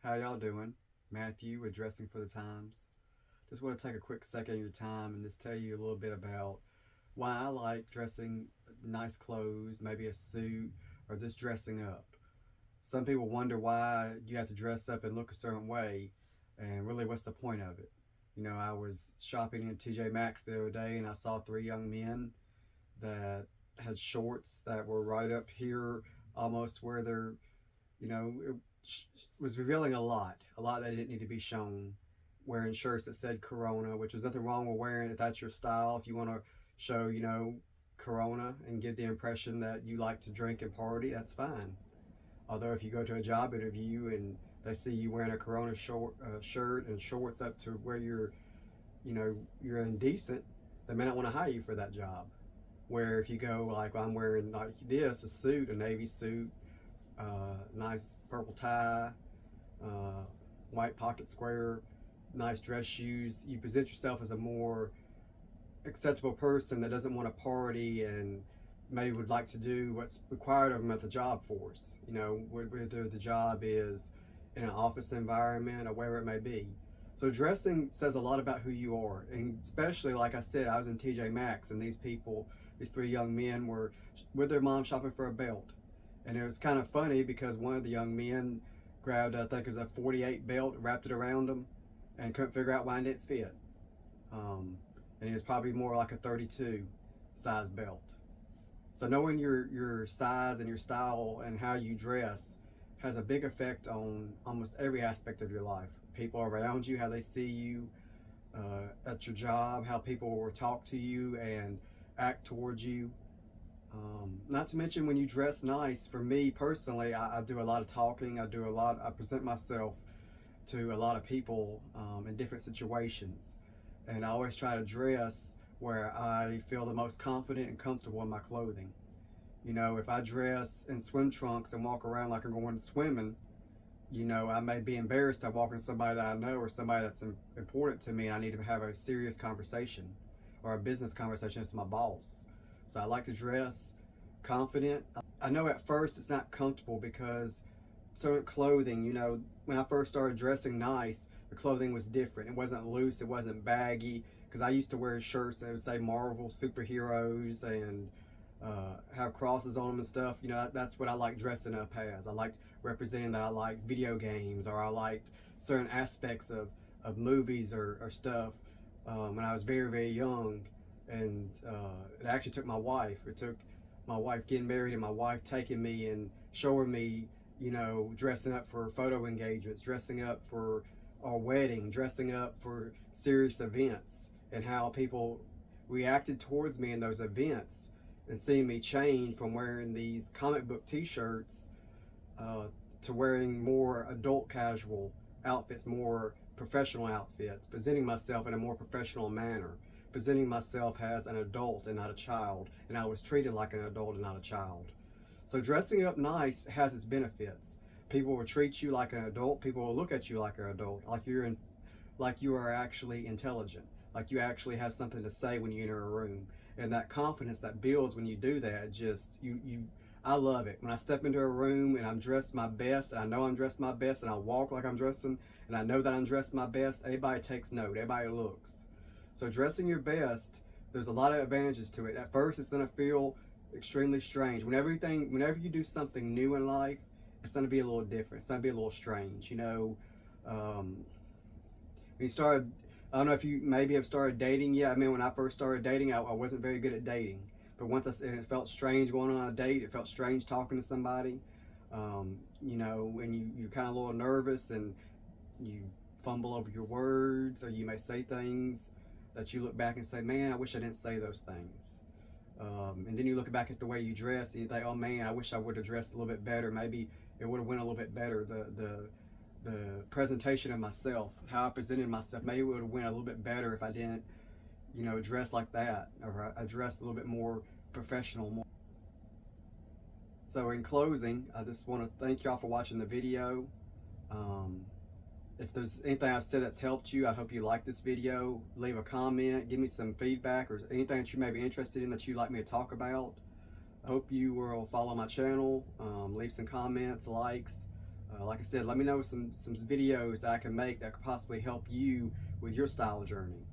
How y'all doing? Matthew, addressing for the times. Just want to take a quick second of your time and just tell you a little bit about why I like dressing nice clothes, maybe a suit, or just dressing up. Some people wonder why you have to dress up and look a certain way, and really, what's the point of it? I was shopping in TJ Maxx the other day and I saw three young men that had shorts that were right up here, almost where they're, it was revealing a lot that didn't need to be shown. Wearing shirts that said Corona, which is nothing wrong with wearing if that's your style. If you want to show, Corona and give the impression that you like to drink and party, that's fine. Although if you go to a job interview and they see you wearing a Corona shirt and shorts up to where you're indecent, they may not want to hire you for that job. Where if you go like I'm wearing like this, a suit, a navy suit, nice purple tie, uh, white pocket square, nice dress shoes, you present yourself as a more acceptable person that doesn't want to party and maybe would like to do what's required of them at the job force. Whether the job is in an office environment or wherever it may be. So dressing says a lot about who you are, and especially like I said, I was in TJ Maxx and these three young men were with their mom shopping for a belt, and it was kind of funny because one of the young men grabbed, I think it was a 48 belt, wrapped it around him, and couldn't figure out why it didn't fit. Um, and it was probably more like a 32 size belt. So knowing your size and your style and how you dress has a big effect on almost every aspect of your life. People around you, how they see you at your job, how people will talk to you and act towards you. Not to mention when you dress nice. For me personally, I do a lot of talking. I present myself to a lot of people in different situations. And I always try to dress where I feel the most confident and comfortable in my clothing. If I dress in swim trunks and walk around like I'm going swimming, I may be embarrassed to walk into somebody that I know or somebody that's important to me and I need to have a serious conversation or a business conversation with my boss. So I like to dress confident. I know at first it's not comfortable because certain clothing, when I first started dressing nice, the clothing was different. It wasn't loose, it wasn't baggy. Because I used to wear shirts that would say Marvel superheroes and have crosses on them and stuff. That's what I like dressing up as. I liked representing that I liked video games or I liked certain aspects of movies or stuff when I was very, very young. And it actually took my wife. It took my wife getting married and my wife taking me and showing me, dressing up for photo engagements, dressing up for a wedding, dressing up for serious events, and how people reacted towards me in those events and seeing me change from wearing these comic book t-shirts to wearing more adult casual outfits, more professional outfits, presenting myself in a more professional manner, presenting myself as an adult and not a child, and I was treated like an adult and not a child. So dressing up nice has its benefits. People will treat you like an adult. People will look at you like an adult, like you are actually intelligent, like you actually have something to say when you enter a room. And that confidence that builds when you do that, I love it. When I step into a room and I'm dressed my best, and I know I'm dressed my best, and I walk like I'm dressing, and I know that I'm dressed my best, everybody takes note, everybody looks. So dressing your best, there's a lot of advantages to it. At first, it's gonna feel extremely strange. Whenever you do something new in life, it's gonna be a little different. It's gonna be a little strange. When you started, I don't know if you maybe have started dating yet. I mean, when I first started dating, I wasn't very good at dating. But and it felt strange going on a date. It felt strange talking to somebody. When you're kind of a little nervous and you fumble over your words, or you may say things that you look back and say, man, I wish I didn't say those things. And then you look back at the way you dress and you think, oh man, I wish I would have dressed a little bit better. Maybe it would have went a little bit better. The presentation of myself, how I presented myself, maybe it would have went a little bit better if I didn't, dress like that, or I dressed a little bit more professional. So in closing, I just want to thank y'all for watching the video. If there's anything I've said that's helped you, I hope you like this video. Leave a comment, give me some feedback, or anything that you may be interested in that you'd like me to talk about. I hope you will follow my channel, leave some comments, likes, Like I said, let me know some videos that I can make that could possibly help you with your style journey.